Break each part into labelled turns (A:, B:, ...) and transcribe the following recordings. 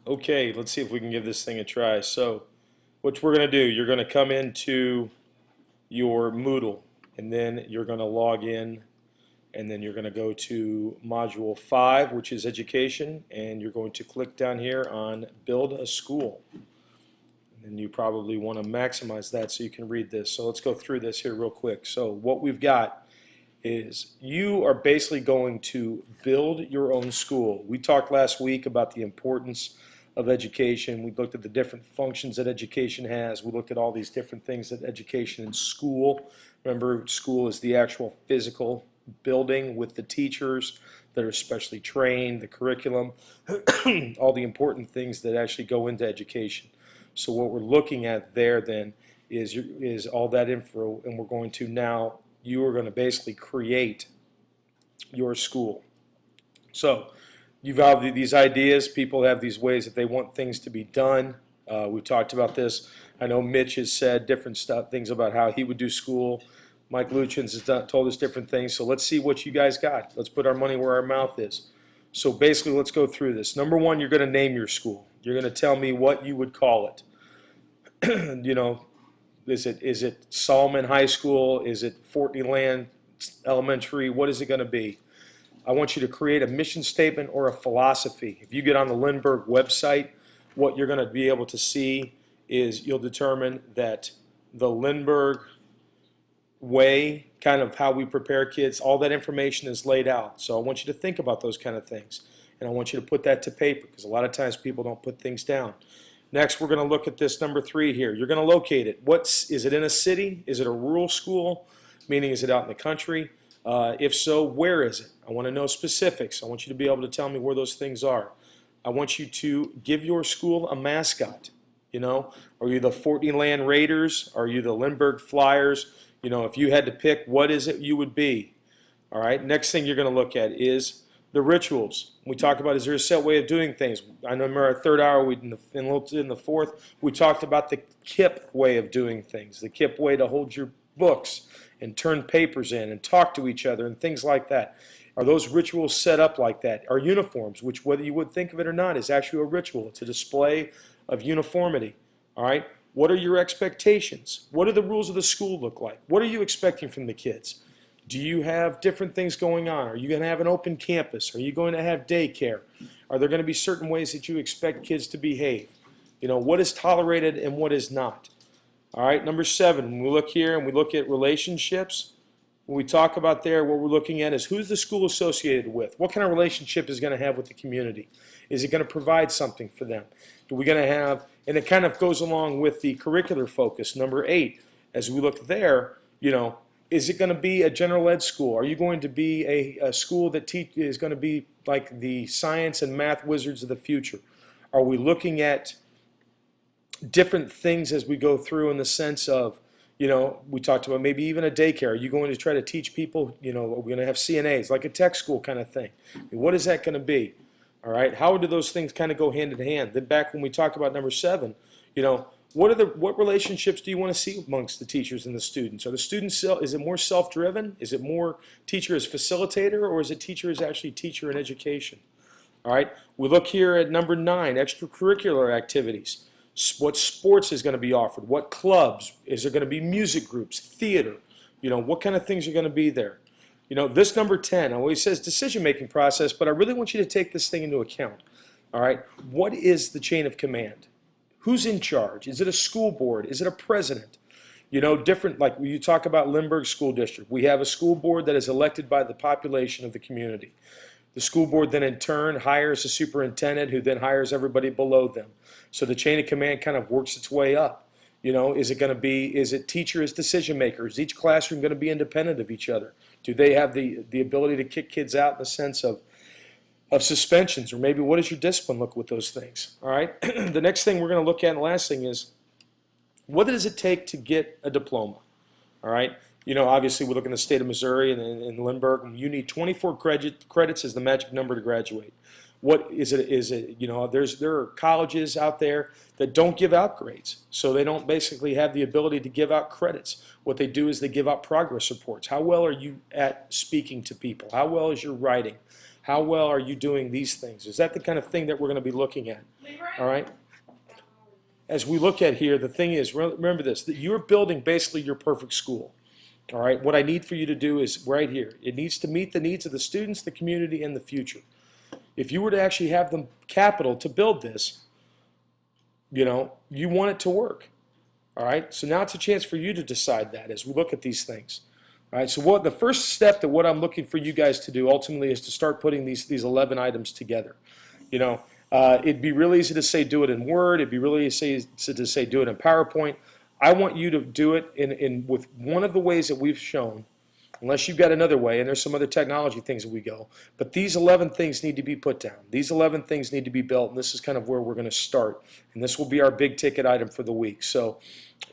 A: Okay, let's see if we can give this thing a try. So, what we're going to do, you're going to come into your Moodle, and then you're going to log in, and then you're going to go to Module 5, which is Education, and you're going to click down here on Build a School. And you probably want to maximize that so you can read this. So let's go through this here real quick. So what we've got is you are basically going to build your own school. We talked last week about the importance of education. We looked at the different functions that education has. We looked at all these different things that education in school. Remember, school is the actual physical building with the teachers that are specially trained, the curriculum, all the important things that actually go into education. So what we're looking at there then is all that info, and we're going to now, you are going to basically create your school. So you've got these ideas, people have these ways that they want things to be done. We've talked about this. I know Mitch has said different things about how he would do school. Mike Luchins has told us different things. So let's see what you guys got. Let's put our money where our mouth is. So basically, let's go through this. Number one, you're going to name your school. You're going to tell me what you would call it. You know, is it Solomon High School? Is it Fort Land Elementary? What is it going to be? I want you to create a mission statement or a philosophy. If you get on the Lindbergh website, what you're going to be able to see is you'll determine that the Lindbergh way, kind of how we prepare kids, all that information is laid out. So I want you to think about those kind of things. And I want you to put that to paper because a lot of times people don't put things down. Next, we're going to look at this number 3 here. You're going to locate it. Is it in a city? Is it a rural school? Meaning, is it out in the country? If so, where is it? I want to know specifics. I want you to be able to tell me where those things are. I want you to give your school a mascot. You know, are you the Fort Land Raiders? Are you the Lindbergh Flyers? You know, if you had to pick, what is it you would be? All right. Next thing you're going to look at is the rituals. We talked about, is there a set way of doing things? I remember our third hour, in the fourth, we talked about the KIP way of doing things, the KIP way to hold your books and turn papers in and talk to each other and things like that. Are those rituals set up like that? Are uniforms, which whether you would think of it or not, is actually a ritual. It's a display of uniformity. All right? What are your expectations? What do the rules of the school look like? What are you expecting from the kids? Do you have different things going on? Are you going to have an open campus? Are you going to have daycare? Are there going to be certain ways that you expect kids to behave? You know, what is tolerated and what is not? All right, number 7, when we look here and we look at relationships, when we talk about there, what we're looking at is who's the school associated with? What kind of relationship is going to have with the community? Is it going to provide something for them? Are we going to have, and it kind of goes along with the curricular focus, number 8. As we look there, you know, is it going to be a general ed school? Are you going to be a school that is going to be like the science and math wizards of the future? Are we looking at different things as we go through in the sense of, you know, we talked about maybe even a daycare. Are you going to try to teach people, you know, are we going to have CNAs, like a tech school kind of thing? What is that going to be? All right, how do those things kind of go hand in hand? Then back when we talked about number 7, you know, what relationships do you want to see amongst the teachers and the students? Are the students, is it more self-driven? Is it more teacher as facilitator, or is it teacher as actually teacher in education? All right, we look here at number 9, extracurricular activities. What sports is going to be offered? What clubs? Is there going to be music groups, theater? You know, what kind of things are going to be there? You know, this number 10 always says decision-making process, but I really want you to take this thing into account. All right, what is the chain of command? Who's in charge? Is it a school board? Is it a president? You know, different, like when you talk about Lindbergh School District, we have a school board that is elected by the population of the community. The school board then in turn hires a superintendent who then hires everybody below them. So the chain of command kind of works its way up. You know, is it teacher as decision makers? Is each classroom going to be independent of each other? Do they have the ability to kick kids out in the sense of suspensions, or maybe what does your discipline look with those things? All right. The next thing we're going to look at, and the last thing is, what does it take to get a diploma? All right. You know, obviously we look in the state of Missouri and in Lindbergh, you need 24 credits as the magic number to graduate. What is it? Is it, you know, there are colleges out there that don't give out grades, so they don't basically have the ability to give out credits. What they do is they give out progress reports. How well are you at speaking to people? How well is your writing? How well are you doing these things? Is that the kind of thing that we're going to be looking at? All right. As we look at here, the thing is, remember this, that you're building basically your perfect school. All right. What I need for you to do is right here. It needs to meet the needs of the students, the community, and the future. If you were to actually have the capital to build this, you want it to work. All right. So now it's a chance for you to decide that as we look at these things. All right. So the first step that what I'm looking for you guys to do ultimately is to start putting these 11 items together. It'd be really easy to say do it in Word. It'd be really easy to say do it in PowerPoint. I want you to do it with one of the ways that we've shown, unless you've got another way, and there's some other technology things that we go. But these 11 things need to be put down. These 11 things need to be built, and this is kind of where we're going to start. And this will be our big ticket item for the week. So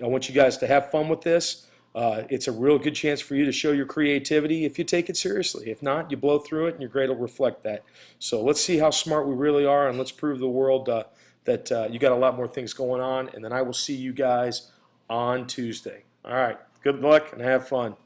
A: I want you guys to have fun with this. It's a real good chance for you to show your creativity if you take it seriously. If not, you blow through it, and your grade will reflect that. So let's see how smart we really are, and let's prove to the world that you got a lot more things going on. And then I will see you guys on Tuesday. All right. Good luck and have fun.